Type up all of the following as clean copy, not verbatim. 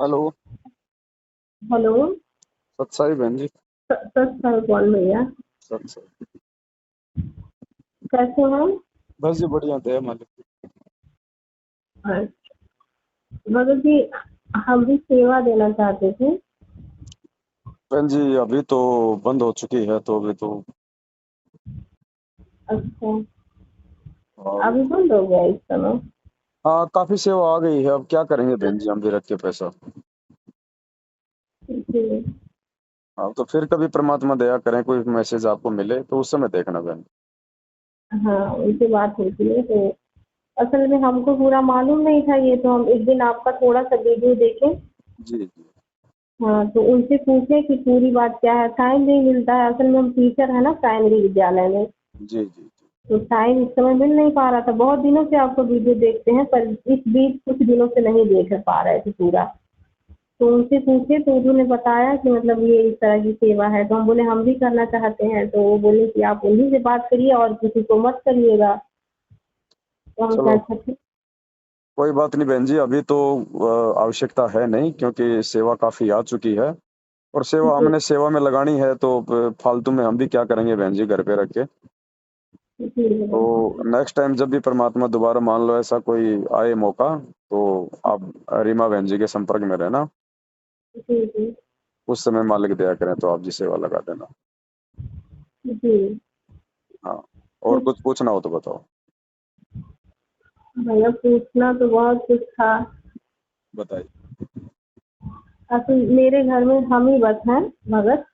Hello. Hello. सत साई बहन जी। सच साल कौन भैया? सत साई। कैसे हैं? बस जी बढ़िया थे मालिक की। मगर जी, हम भी सेवा देना चाहते थे। बहन जी अभी तो बंद हो चुकी है तो अभी तो अच्छा। अभी अभी तो बंद हो गया इस समय? हाँ काफी सेवा आ गई है। अब क्या करेंगे बहन जी हम भी रख के पैसा। जी। हाँ तो फिर कभी परमात्मा दया करें कोई मैसेज आपको मिले तो उस समय देखना बहन। हाँ, उनसे बात हुई थी तो असल में हमको पूरा मालूम नहीं था ये, तो हम एक दिन आपका थोड़ा सा वीडियो देखे। जी जी। हाँ, तो उनसे पूछे कि पूरी बात क्या है। टाइम नहीं मिलता है, असल में हम टीचर है ना प्राइमरी विद्यालय में। जी जी जी। तो टाइम इस समय मिल नहीं पा रहा था। बहुत दिनों से आपको वीडियो देखते हैं, पर इस बीच कुछ दिनों से नहीं देख पा रहे थे पूरा। तो उनसे पूछे तो उन्होंने बताया कि मतलब ये इस तरह की सेवा है। तो हम बोले हम भी करना चाहते हैं। तो वो बोले कि आप उन्हीं से बात करिए और किसी को मत करिएगा। तो हम कहा चलो अच्छा ठीक। कोई बात नहीं बहन जी अभी तो आवश्यकता है नहीं क्योंकि सेवा काफी आ चुकी है। और सेवा जी। हमने सेवा में लगानी है तो फालतू में हम भी क्या करेंगे बहन जी घर पे रख के। जी। तो नेक्स्ट टाइम जब भी परमात्मा दोबारा मान लो ऐसा कोई आए मौका तो आप रीमा बहन जी के संपर्क में रहना। जी। जी। उस समय मालिक दया करें तो आप जी सेवा लगा देना। जी। हाँ। और ठीक। कुछ पूछना हो तो बताओ। भैया पूछना तो बहुत कुछ था। बताइए। असल मेरे घर में हम ही बस हैं भगत।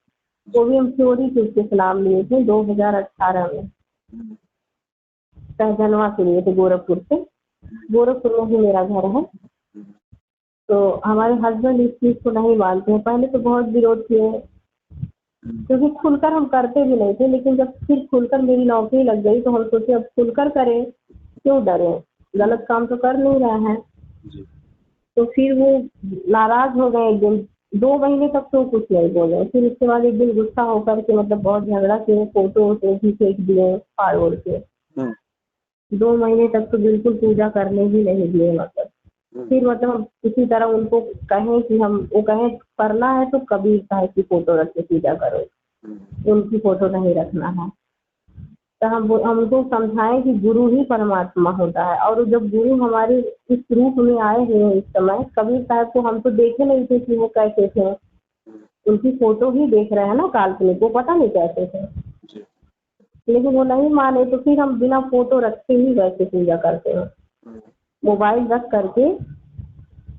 जी। वो भी हम चोरी चुपके से नाम लिए थे 2018 में। हम्म, सहजनवा से लिए थे गोरखपुर से। हम्म, गोरखपुर में ही मेरा घर है। हम्म, तो हमारे हस्बैंड इस चीज़ को नहीं मानते हैं। पहले तो बहुत विरोध किए, हम्म, क्योंकि खुलकर हम करते भी नहीं थे। लेकिन जब फिर खुलकर मेरी नौकरी लग गई तो हम सोचे अब खुलकर करें, क्यों डरे। हम्म, गलत काम तो कर नहीं रहे हैं। जी। तो फिर वो नाराज हो गए एक दिन। 2 महीने तक तो कुछ नहीं बोले। फिर उसके बाद एक दिन गुस्सा होकर के मतलब बहुत झगड़ा किए, फोटो वोटो भी फेंक दिए फाड़ ओड़ के। हम्म, 2 महीने तक तो बिल्कुल पूजा करने ही नहीं दिए मतलब। हम्म, फिर मतलब हम किसी तरह उनको कहें कि हम वो कहें करना है तो कभी साहब की फोटो रख के पूजा करो, हम्म, उनकी फोटो नहीं रखना है। तो हम उनको समझाएं कि गुरु ही परमात्मा होता है। और जब गुरु हमारे इस रूप में आए हुए हैं इस समय, कबीर साहब को हम तो देखे नहीं थे कि वो कैसे थे। हम्म, उनकी फोटो ही देख रहे हैं ना काल्पनिक, वो पता नहीं कैसे थे। जी। लेकिन वो नहीं माने तो फिर हम बिना फोटो रखे ही वैसे पूजा करते हैं। हम्म, मोबाइल रख करके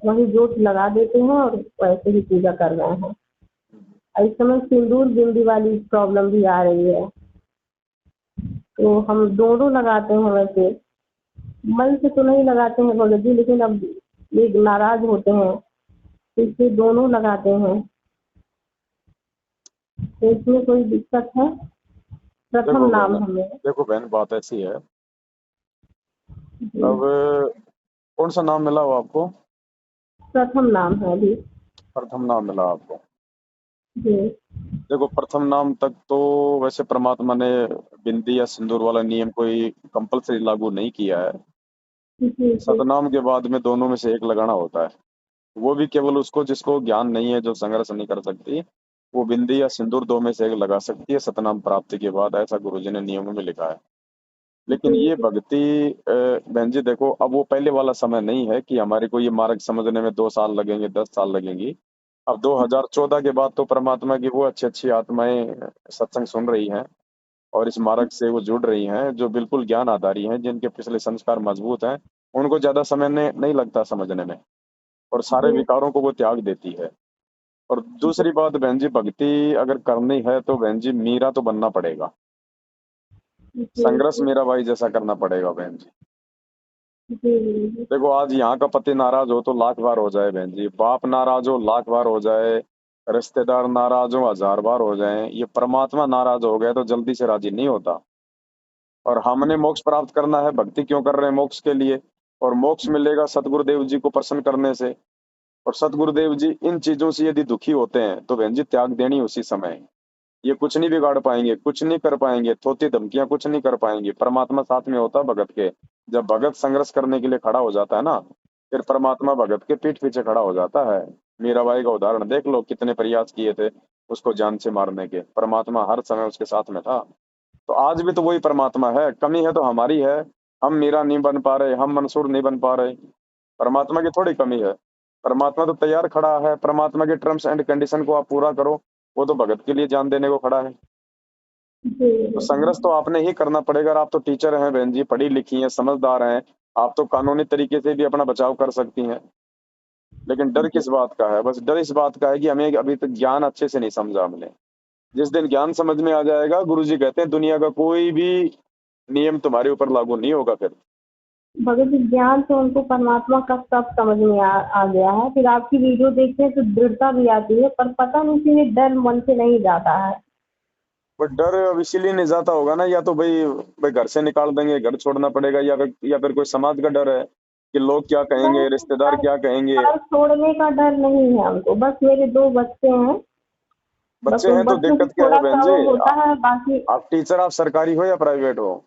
वही जोत लगा देते हैं और वैसे ही पूजा कर रहे हैं। हम्म, और इस समय सिंदूर बिंदी वाली प्रॉब्लम भी आ रही है। तो हम दोनों लगाते हैं वैसे। मन से तो नहीं लगाते हैं भगत जी, लेकिन अब ये नाराज होते हैं तो इसलिए दोनों लगाते हैं। तो इसमें कोई दिक्कत है? प्रथम देखो बहन। नाम हमें। देखो बहन बात ऐसी है। जी। अब कौन सा नाम मिला हो आपको। प्रथम नाम है अभी। प्रथम नाम मिला आपको। जी। देखो प्रथम नाम तक तो वैसे परमात्मा ने बिंदी या सिंदूर वाला नियम कोई कंपलसरी लागू नहीं किया है। जी। जी। सतनाम के बाद में दोनों में से एक लगाना होता है। वो भी केवल उसको जिसको ज्ञान नहीं है जो संघर्ष नहीं कर सकती वो बिंदी या सिंदूर दो में से एक लगा सकती है सतनाम प्राप्ति के बाद ऐसा गुरुजी ने नियमों में लिखा है। लेकिन ये जी। भक्ति बहन जी देखो अब वो पहले वाला समय नहीं है कि हमारे को ये मार्ग समझने में 2 साल लगेंगे 10 साल लगेंगी। अब 2014 के बाद तो परमात्मा की वो अच्छी अच्छी आत्माएं सत्संग सुन रही हैं और इस मार्ग से वो जुड़ रही हैं जो बिल्कुल ज्ञान आधारी हैं जिनके पिछले संस्कार मजबूत हैं। उनको ज्यादा समय नहीं लगता समझने में और सारे जी। विकारों को वो त्याग देती है। और दूसरी बात बहन जी भक्ति अगर करनी है तो बहन जी मीरा तो बनना पड़ेगा। जी। संघर्ष जी। मीरा भाई जैसा करना पड़ेगा बहन जी। जी। देखो आज यहाँ का पति नाराज हो तो लाख बार हो जाए बहन जी बाप नाराज हो लाख बार हो जाए रिश्तेदार नाराज हो 1000 बार हो जाए ये परमात्मा नाराज हो गया तो जल्दी से राजी नहीं होता। और हमने मोक्ष प्राप्त करना है भक्ति क्यों कर रहे हैं मोक्ष के लिए। और मोक्ष मिलेगा सतगुरुदेव जी को प्रसन्न करने से। और सतगुरुदेव जी इन चीजों से यदि दुखी होते हैं तो बहन जी त्याग देनी उसी समय है। ये कुछ नहीं बिगाड़ पाएंगे कुछ नहीं कर पाएंगे थोती धमकियां कुछ नहीं कर पाएंगे परमात्मा साथ में होता है भगत के। जब भगत संघर्ष करने के लिए खड़ा हो जाता है ना फिर परमात्मा भगत के पीठ पीछे खड़ा हो जाता है। मीराबाई का उदाहरण देख लो, कितने प्रयास किए थे उसको जान से मारने के, परमात्मा हर समय उसके साथ में था। तो आज भी तो वही परमात्मा है, कमी है तो हमारी है। हम मीरा नहीं बन पा रहे, हम मंसूर नहीं बन पा रहे, परमात्मा की थोड़ी कमी है। परमात्मा तो तैयार खड़ा है, परमात्मा के टर्म्स एंड कंडीशन को आप पूरा करो, वो तो भगत के लिए जान देने को खड़ा है। जी तो जी संघर्ष तो आपने ही करना पड़ेगा। और आप तो टीचर हैं बहन जी, पढ़ी लिखी हैं, समझदार हैं, आप तो कानूनी तरीके से भी अपना बचाव कर सकती हैं। लेकिन डर जी। किस बात का है? बस डर इस बात का है कि हमें अभी तक ज्ञान अच्छे से नहीं समझा हमने। जिस दिन ज्ञान समझ में आ जाएगा, गुरुजी कहते हैं दुनिया का कोई भी नियम तुम्हारे ऊपर लागू नहीं होगा फिर। भगत जी, ज्ञान से उनको परमात्मा का सब समझ में आ गया है। फिर आपकी वीडियो देखते हैं तो दृढ़ता भी आती है, पर पता नहीं क्यों ये डर मन से नहीं जाता है। बट डर अब इसीलिए नहीं जाता होगा ना, या तो भाई भाई घर से निकाल देंगे, घर छोड़ना पड़ेगा, या फिर कोई समाज का डर है कि लोग क्या नहीं, कहेंगे, रिश्तेदार घर क्या कहेंगे। घर छोड़ने का डर नहीं है हमको, बस मेरे 2 बच्चे हैं, बस बच्चे उन हैं तो बच्चों की दिक्कत क्या है बहन थोड़ा-सा जी? वो होता है, बाकी आप टीचर, आप सरकारी हो या प्राइवेट हो?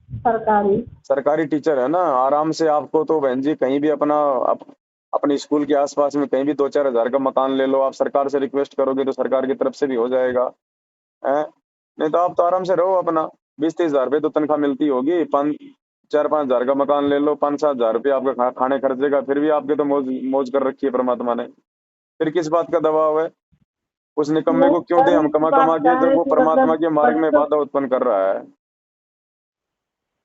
सरकारी। सरकारी टीचर है ना, आराम से आपको तो बहन जी कहीं भी अपने स्कूल के आसपास में कहीं भी 2-4 हज़ार का मकान ले लो, आप सरकार से रिक्वेस्ट करोगे तो सरकार की तरफ से भी हो जाएगा। हैं? नहीं तो आप तो आराम से रहो अपना, 20-30 हज़ार रुपये तो तनख्वाह मिलती होगी, 4-5 हज़ार का मकान ले लो, 5-7 हज़ार रुपये आपका खाने खर्चे का, फिर भी आपके तो मौज मौज कर रखी है परमात्मा ने। फिर किस बात का दबाव है? उस निकम्मे नहीं, को क्यों दे डर हम इस कमा कमा बात का के, जब है वो कि परमात्मा मतलब के मार्ग में बच्चों, बाधा उत्पन्न कर रहा है।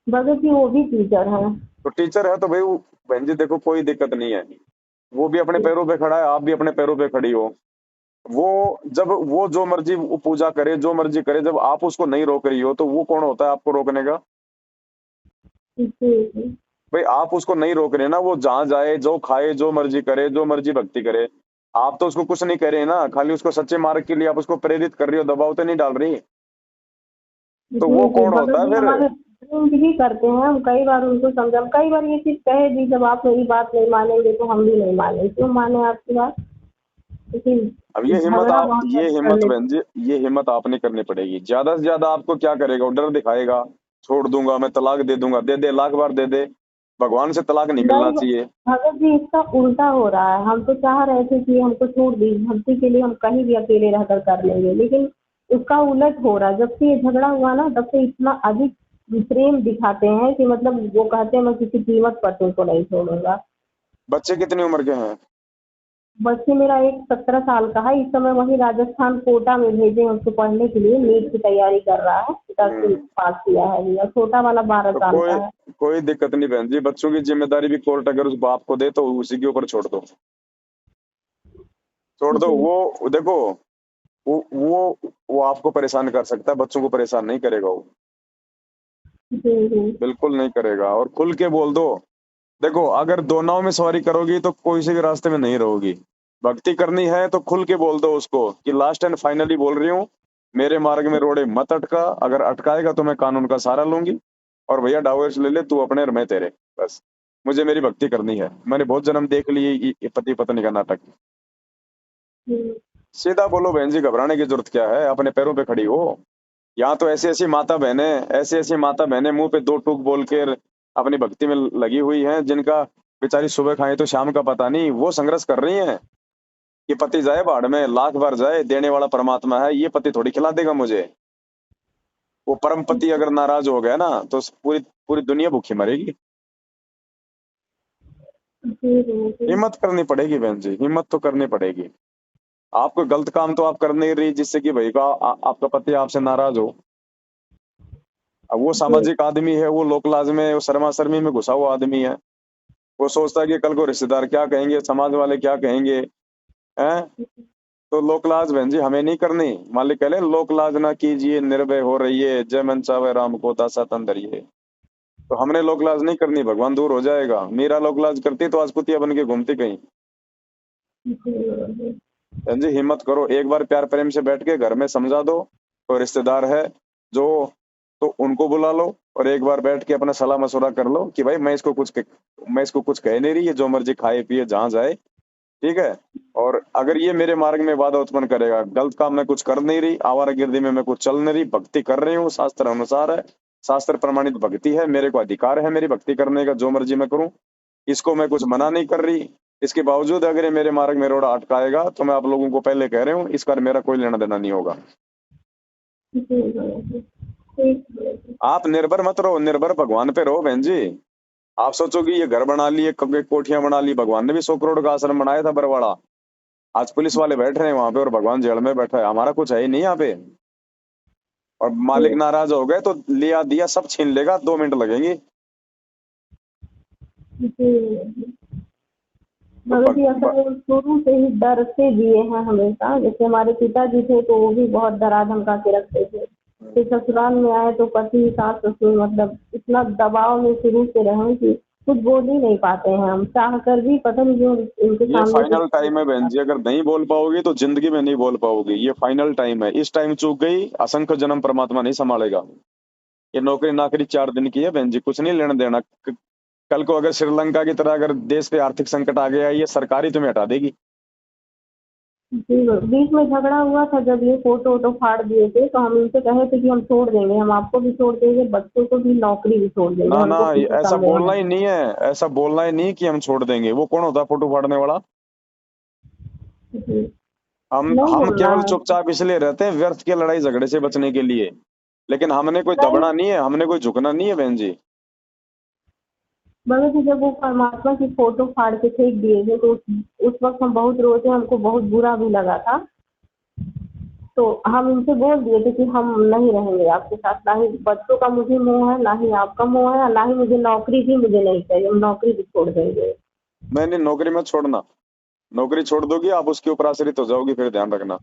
भगत जी वो भी टीचर हैं। तो टीचर है तो भाई बहन जी देखो, कोई दिक्कत नहीं है, वो भी अपने पैरों पे खड़ा है, आप भी अपने पैरों पे खड़ी हो। वो जब वो जो मर्जी वो पूजा करे, जो मर्जी करे, जब आप उसको नहीं रोक रही हो तो वो कौन होता है आपको रोकने का? जी, जी। भाई आप उसको नहीं रोक रहे ना, वो जहाँ जाए, जो खाए, जो मर्जी करे, जो मर्जी भक्ति करे, आप तो उसको कुछ नहीं कह रहे ना, खाली उसको सच्चे मार्ग के लिए आप उसको प्रेरित कर रही हो, दबाव तो नहीं डाल रही। तो जी, वो जी, कौन होता भगत है जी फिर? हमारे ड्रिंक भी करते हैं, हम कई बार उनको समझा, हम कई बार ये चीज़ कहे भी, जब आप मेरी बात नहीं मानेंगे तो हम भी नहीं मानेंगे, क्यों माने आपकी बात? लेकिन अब ये हिम्मत झगड़ा आप, बहुत ये जल्दी कर हिम्मत लेते बहन जी, ये हिम्मत आपने करनी पड़ेगी। ज्यादा से ज्यादा आपको क्या करेगा? वो डर दिखाएगा, छोड़ दूंगा मैं, तलाक दे दूंगा, दे दे, लाख बार दे दे, भगवान से तलाक नहीं हैं। मिलना नहीं, चाहिए। भगत जी इसका उल्टा हो रहा है, हम तो चाह रहे थे कि हमको छोड़ दी, भक्ति के लिए हम कहीं भी अकेले रहकर कर लेंगे, लेकिन उसका उलट हो रहा है। जब से ये झगड़ा हुआ ना, तब से इतना अधिक प्रेम दिखाते हैं कि मतलब वो कहते हैं मैं किसी कीमत पर तुमको नहीं छोड़ूंगा। बच्चे कितनी उम्र के हैं? बच्चे मेरा एक 17 साल का है, इस समय वही राजस्थान कोटा में भेजे हैं उसको पढ़ने के लिए, नीट की तैयारी कर रहा है, 10वीं हम्म। पास किया है अभी, और छोटा वाला 12 तो साल कोई का है। कोई दिक्कत नहीं बहन जी, बच्चों की जिम्मेदारी भी कोर्ट अगर उस बाप को दे तो उसी के ऊपर छोड़ दो, छोड़ दो। जी वो देखो, वो आपको परेशान कर सकता है, बच्चों को परेशान नहीं करेगा वो, जी जी बिल्कुल नहीं करेगा। और खुल के बोल दो, देखो अगर दो नाव में सवारी करोगी तो कोई से भी रास्ते में नहीं रहोगी। भक्ति करनी है तो खुल के बोल दो उसको कि लास्ट एंड फाइनली बोल रही हूँ, मेरे मार्ग में रोड़े मत अटका, अगर अटकाएगा तो मैं कानून का सहारा लूंगी, और भैया डाइवोर्स ले ले, तू अपने और मैं तेरे, बस मुझे मेरी भक्ति करनी है, मैंने बहुत जन्म देख लिए ये पति पत्नी का नाटक। जी सीधा बोलो बहन जी, घबराने की जरूरत क्या है, अपने पैरों पे खड़ी हो। यहाँ तो ऐसी ऐसी माता बहनें मुंह पे दो टूक बोल के अपनी भक्ति में लगी हुई हैं, जिनका बेचारी सुबह खाए तो शाम का पता नहीं, वो संघर्ष कर रही हैं कि पति जाए भाड़ में, लाख बार जाए, देने वाला परमात्मा है, ये पति थोड़ी खिला देगा मुझे। वो परम पति अगर नाराज हो गया ना तो पूरी पूरी दुनिया भूखी मरेगी। जी जी जी। हिम्मत करनी पड़ेगी बहन जी, हिम्मत तो करनी पड़ेगी। आपको गलत काम तो आप कर नहीं रही जिससे कि भाई आपका पति आपसे नाराज हो। अब वो जी सामाजिक आदमी है, वो लोक लाज में, वो शर्मा शर्मी में घुसा हुआ आदमी है। वो सोचता है कि कल को रिश्तेदार क्या कहेंगे, समाज वाले क्या कहेंगे, हैं? तो लोक लाज बहन जी हमें नहीं करनी। मालिक कह ले लोक लाज ना कीजिए, निर्भय हो रहिए, जय मन चावे राम को दासा तन धरिए। तो हमने लोक लाज नहीं करनी, भगवान दूर हो जाएगा। मीरा लोक लाज करती तो आज कुतिया बन के घूमती कहीं। जी बहन जी हिम्मत करो, एक बार प्यार प्रेम से बैठ के घर में समझा दो, तो रिश्तेदार है जो, तो उनको बुला लो, और एक बार बैठ के अपना सलाह मशवरा कर लो कि भाई मैं इसको कुछ कह नहीं रही है, जो मर्जी खाए पिए जहां जाए, ठीक है। और अगर ये मेरे मार्ग में बाधा उत्पन्न करेगा, गलत काम मैं कुछ कर नहीं रही, आवारागर्दी में मैं कुछ चल नहीं रही, भक्ति कर रही हूँ, शास्त्र अनुसार है, शास्त्र प्रमाणित भक्ति है, मेरे को अधिकार है मेरी भक्ति करने का, जो मर्जी मैं करूं, इसको मैं कुछ मना नहीं कर रही, इसके बावजूद अगर ये मेरे मार्ग में रोड अटकाएगा तो मैं आप लोगों को पहले कह रहा हूँ, इसका मेरा कोई लेना देना नहीं होगा। जी भैया जी, ठीक है भैया जी। आप निर्भर मत रहो, निर्भर भगवान पे रहो बहन जी। आप सोचोगे ये घर बना लिए, कब कोठियां बना ली, भगवान ने भी 100 करोड़ का आश्रम बनाया था बरवाड़ा। आज पुलिस वाले बैठ रहे हैं वहां पे और भगवान जेल में बैठा है, हमारा कुछ है ही नहीं यहाँ पे। और मालिक जी नाराज हो गए तो लिया दिया सब छीन लेगा, 2 मिनट लगेंगी। जी भैया जी। तो भगत जी असल में शुरू से ही डर से जिए हैं हमेशा। जैसे हमारे पिताजी थे तो वो भी बहुत डरा धमका के रखते थे। फिर ससुराल में आए तो पति सास ससुर मतलब इतना दबाव में शुरू से रहे कि कुछ बोल ही नहीं पाते हैं हम, चाह कर भी पता नहीं क्यों इनके ये सामने कुछ फाइनल बोल टाइम है नहीं बहन जी, पाते। अगर नहीं बोल पाओगी तो जिंदगी में नहीं बोल पाओगी। ये फाइनल टाइम है, इस टाइम चूक गई असंख्य जन्म परमात्मा नहीं संभालेगा। ये नौकरी नाकरी 4 दिन की है बहन जी, कुछ नहीं लेना देना। कल को अगर श्रीलंका की तरह अगर देश पे आर्थिक संकट आ गया, ये सरकार ही तुम्हें हटा देगी। जी बीच में झगड़ा हुआ था जब ये फोटो वोटो फाड़ दिए थे तो हम इनसे कहे थे कि हम छोड़ देंगे, हम आपको भी छोड़ देंगे, बच्चों को भी, नौकरी भी छोड़ देंगे, ना ना, हमको किसी ऐसा काम में बोलना नहीं। ही नहीं है। ऐसा बोलना ही नहीं कि हम छोड़ देंगे। वो कौन होता है फोटो फाड़ने वाला? जी हम नहीं हम बोलना केवल है। चुपचाप इसलिए रहते हैं व्यर्थ के लड़ाई झगड़े से बचने के लिए। लेकिन हमने कोई नहीं दबना नहीं है, हमने कोई झुकना नहीं है बहन जी। भगत जी जब वो परमात्मा की फोटो फाड़ के फेंक दिए थे तो उस वक्त हम बहुत रोए थे, हमको बहुत बुरा भी लगा था। तो हम इनसे बोल दिए थे कि हम नहीं रहेंगे आपके साथ, ना ही बच्चों का मुझे मोह है, ना ही आपका मोह है, ना ही मुझे नौकरी भी मुझे नहीं चाहिए, हम नौकरी भी छोड़ देंगे। मैंने नौकरी मत छोड़ना। नौकरी छोड़ दोगी आप उसके ऊपर आश्रित हो जाओगी, फिर ध्यान रखना।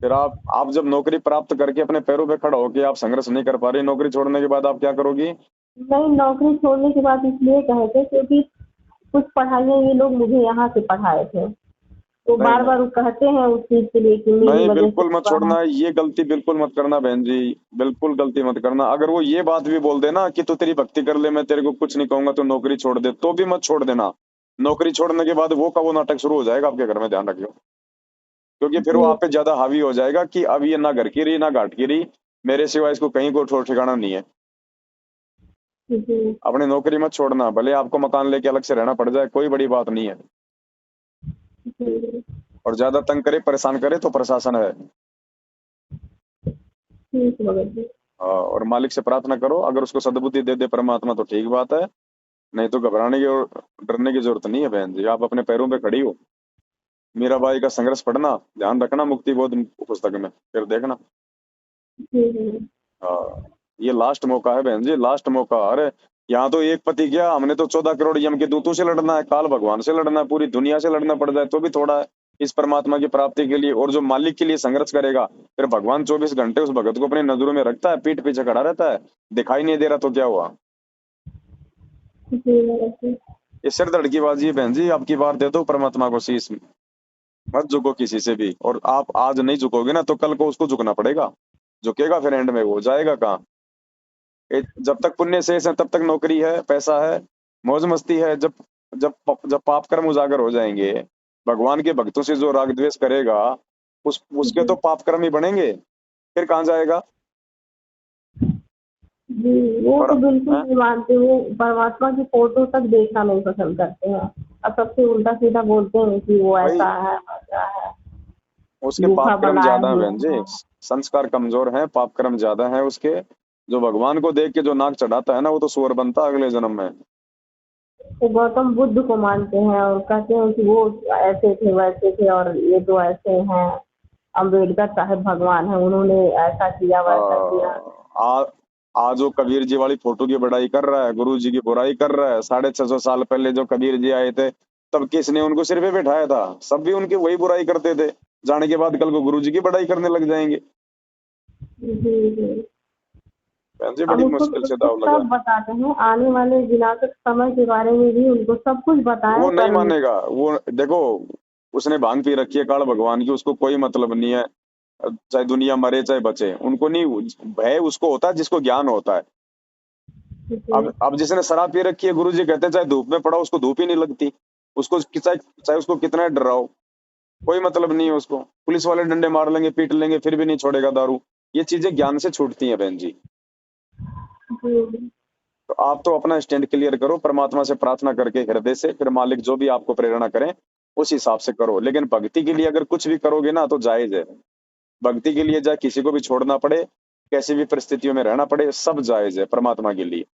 फिर आप जब नौकरी प्राप्त करके अपने पैरों पे खड़ा होके आप संघर्ष नहीं कर पा रही, नौकरी छोड़ने के बाद आप क्या करोगी? नहीं नौकरी छोड़ने के बाद इसलिए कहे थे क्योंकि कुछ पढ़ाइयाँ ये लोग मुझे यहाँ से पढ़ाए थे, तो नहीं बार नहीं बार वो कहते हैं उस चीज के लिए कि मेरी नहीं, वजह से बिल्कुल मत हुआ है। छोड़ना। ये गलती बिल्कुल मत करना बहन जी। बिल्कुल गलती मत करना। अगर वो ये बात भी बोल देना कि तू तेरी भक्ति कर ले, मैं तेरे को कुछ नहीं कहूंगा, तो नौकरी छोड़ दे, तो भी मत छोड़ देना। नौकरी छोड़ने के बाद वो का वो नाटक शुरू हो जाएगा आपके घर में, ध्यान रखियो। क्योंकि फिर वो जी आप पे ज्यादा हावी हो जाएगा कि अब ये ना घर की रही ना घाट की रही, मेरे सिवा इसको कहीं को ठोर ठिकाना नहीं है। जी अपनी नौकरी मत छोड़ना, भले आपको मकान लेके अलग से रहना पड़ जाए, कोई बड़ी बात नहीं है। जी और ज्यादा तंग करे परेशान करे तो प्रशासन है। ठीक है भगत जी। और मालिक से प्रार्थना करो, अगर उसको सद्बुद्धि दे दे परमात्मा तो ठीक बात है। नहीं तो घबराने की और डरने की जरूरत नहीं है बहन जी, आप अपने पैरों पे खड़ी हो। मीराबाई का संघर्ष पढ़ना, ध्यान रखना मुक्ति बोध पुस्तक में, फिर देखना। जी हाँ, ये लास्ट मौका है बहन जी, लास्ट मौका। अरे यहाँ तो एक पति क्या, हमने तो 14 करोड़ यम के दूतों से लड़ना है, काल भगवान से लड़ना है, पूरी दुनिया से लड़ना पड़ जाए तो भी थोड़ा है इस परमात्मा की प्राप्ति के लिए। और जो मालिक के लिए संघर्ष करेगा, फिर भगवान 24 घंटे उस भगत को अपनी नजरों में रखता है, पीठ पीछे खड़ा रहता है। दिखाई नहीं दे रहा तो क्या हुआ? जी भगत जी। ये सिर धड़कीबाजी है बहन जी, आपकी बार दे दो परमात्मा को शीश। मत झुको किसी से भी, और आप आज नहीं झुकोगे ना तो कल को उसको झुकना पड़ेगा। झुकेगा फिर एंड में वो जाएगा कहाँ? जब तक पुण्य शेष है तब तक नौकरी है, पैसा है, मौज मस्ती है। जब जब जब पाप कर्म उजागर हो जाएंगे, भगवान के भक्तों से जो राग द्वेष करेगा, उस उसके जी तो पाप कर्म ही बनेंगे। फिर कहाँ जाएगा? जी वो और तो बिल्कुल हैं? नहीं मानते, वो परमात्मा की फोटो तक देखना नहीं पसंद करते हैं और सबसे उल्टा सीधा बोलते हैं कि वो भाई ऐसा है वैसा है, उसके पाप गुफा कर्म बनाए ज्यादा है हुए बहन जी, हैं। संस्कार कमजोर हैं, पाप कर्म ज्यादा है उसके। जो भगवान को देख के जो नाक चढ़ाता है ना, वो तो सुअर बनता है अगले जन्म में। वो गौतम बुद्ध को मानते हैं और कहते हैं कि वो ऐसे थे वैसे थे और ये तो ऐसे हैं, अम्बेडकर साहब भगवान है, उन्होंने ऐसा किया आ, वैसा किया। आ, आज वो कबीर जी वाली फोटो की बड़ाई कर रहा है, गुरु जी की बुराई कर रहा है। 650 साल पहले जो कबीर जी आए थे, तब किसने उनको सिर पे बिठाया था? सब भी उनकी वही बुराई करते थे। जाने के बाद कल को गुरु जी की बड़ाई करने लग जाएंगे। जी जी बहन जी हम बड़ी उसको मुश्किल से उसको दाव लगा। सब बताते हैं, आने वाले विनाशक समय के बारे में भी उनको सब कुछ वो बताएं नहीं पर मानेगा वो। देखो, उसने भांग पी रखी है काल भगवान की, उसको कोई मतलब नहीं है। चाहे दुनिया मरे चाहे बचे, उनको नहीं। भय उसको होता है जिसको ज्ञान होता है। जी अब जिसने शराब पी रखी है, गुरु जी कहते हैं चाहे धूप में पड़ा उसको धूप ही नहीं लगती। उसको चाहे चाहे उसको कितना डराओ, कोई मतलब नहीं है उसको। पुलिस वाले डंडे मार लेंगे पीट लेंगे फिर भी नहीं छोड़ेगा दारू। ये चीजें ज्ञान से छूटती हैं बहन जी। जी तो आप तो अपना स्टैंड क्लियर करो, परमात्मा से प्रार्थना करके हृदय से, फिर मालिक जो भी आपको प्रेरणा करें उस हिसाब से करो। लेकिन भक्ति के लिए अगर कुछ भी करोगे ना तो जायज है। भक्ति के लिए चाहे किसी को भी छोड़ना पड़े, कैसी भी परिस्थितियों में रहना पड़े, सब जायज है परमात्मा के लिए,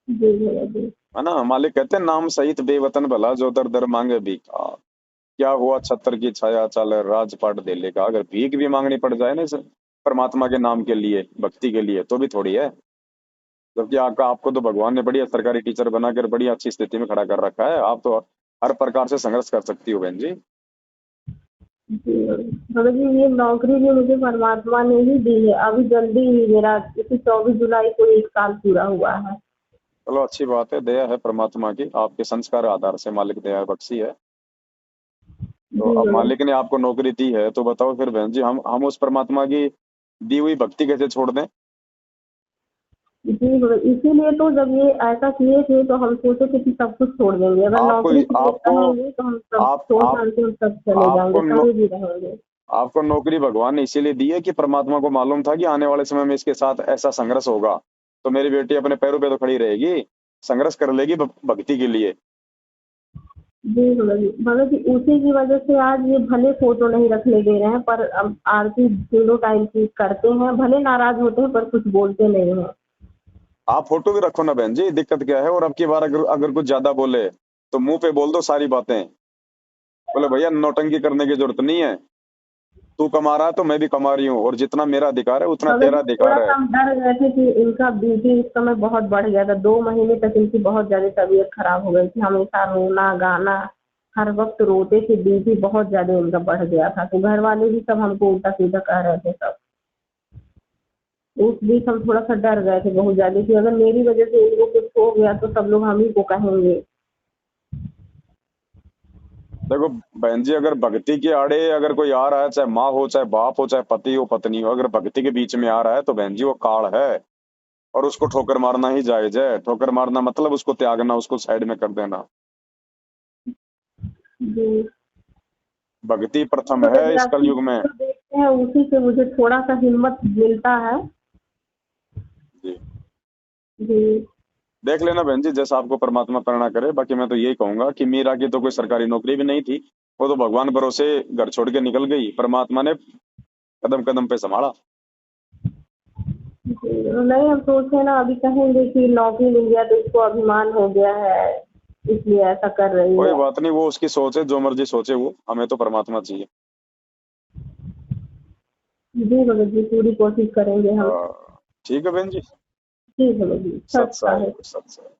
जी भैया जी। है ना। मालिक कहते हैं नाम सहित बेवतन भला, जो दर दर मांगे भीख। क्या हुआ छतर की छाया चाल राजपाट दे लेगा। अगर भीख भी मांगनी पड़ जाए ना इस परमात्मा के नाम के लिए, भक्ति के लिए, तो भी थोड़ी है। जबकि आपको तो भगवान ने बढ़िया सरकारी टीचर बनाकर बड़ी अच्छी स्थिति में खड़ा कर रखा है। आप तो हर प्रकार से संघर्ष कर सकती हो बहन जी। जी भगत जी, ये नौकरी भी मुझे परमात्मा ने ही दी है। अभी जल्दी ही मेरा इसी 24 जुलाई को 1 साल पूरा हुआ है। चलो अच्छी बात है, दया है परमात्मा की, आपके संस्कार आधार से मालिक दया बख्शी है। तो जी अब भगत मालिक ने आपको नौकरी दी है, तो बताओ फिर बहन जी, हम उस परमात्मा की दी हुई भक्ति कैसे छोड़ दें। जी भगत, इसीलिए तो जब ये ऐसा किए थे तो हम सोचे थे कि सब कुछ छोड़ देंगे। अगर आपको नौकरी छोड़ आपको रहेंगे तो हम सब आप छोड़ आप छाड़ के हम सब चले आपको जाएंगे, नो, कहीं भी रहेंगे। आपको नौकरी भगवान ने इसीलिए दी है कि परमात्मा को मालूम था कि आने वाले समय में इसके साथ ऐसा संघर्ष होगा, तो मेरी बेटी अपने पैरों पे तो खड़ी रहेगी, संघर्ष कर लेगी भक्ति के लिए। जी भगत जी, उसी की वजह से आज ये भले फोटो नहीं रखने दे रहे हैं, पर अब आरती दोनों टाइम की करते हैं। भले नाराज होते हैं पर कुछ बोलते नहीं हैं। आप फोटो भी रखो ना बहन जी, दिक्कत क्या है। और अब की बार अगर अगर कुछ ज्यादा बोले तो मुंह पे बोल दो सारी बातें। बोले भैया नौटंकी करने की जरूरत नहीं है, तू कमा रहा है तो मैं भी कमा रही हूँ, और जितना मेरा अधिकार है उतना मगर तेरा थोड़ा अधिकार है। सा हम डर गए थे कि इनका बीपी इस समय बहुत बढ़ गया था। 2 महीने तक इनकी बहुत ज्यादा तबीयत खराब हो गई थी। हमेशा रोना गाना, हर वक्त रोते थे। बीपी बहुत ज्यादा इनका बढ़ गया था, तो घर वाले भी सब हमको उल्टा सीधा कह रहे थे सब। उस बीच हम थोड़ा सा डर गए थे बहुत ज्यादा कि अगर मेरी वजह से इनको कुछ हो गया तो सब लोग हम ही को कहेंगे। देखो बहन जी, अगर भक्ति के आड़े अगर कोई आ रहा है, चाहे माँ हो, चाहे बाप हो, चाहे पति हो, पत्नी हो, अगर भक्ति के बीच में आ रहा है तो बहन जी वो काल है, और उसको ठोकर मारना ही जायज है। ठोकर मारना मतलब उसको त्यागना, उसको साइड में कर देना। जी भक्ति प्रथम तो है यदि इस आपकी कलयुग में। वीडियो देखते हैं उसी से मुझे थोड़ा सा हिम्मत मिलता है। जी जी देख लेना बहन जी, जैसा आपको परमात्मा प्रेरणा करे। बाकी मैं तो यही कहूंगा कि मीरा की तो कोई सरकारी नौकरी भी नहीं थी, वो तो भगवान भरोसे घर छोड़ के निकल गई, परमात्मा ने कदम कदम पे संभाला। नहीं, हम सोचे ना अभी कहेंगे कि नौकरी मिल गया तो इसको अभिमान हो गया है, इसलिए ऐसा कर रही कोई है। बात नहीं, वो उसकी सोच है, जो मर्जी सोचे वो, हमें तो परमात्मा चाहिए। जी भगत जी, पूरी कोशिश करेंगे हम। ठीक है बहन जी। जी भगत जी, सत सच का है। साहेब, सत साहेब।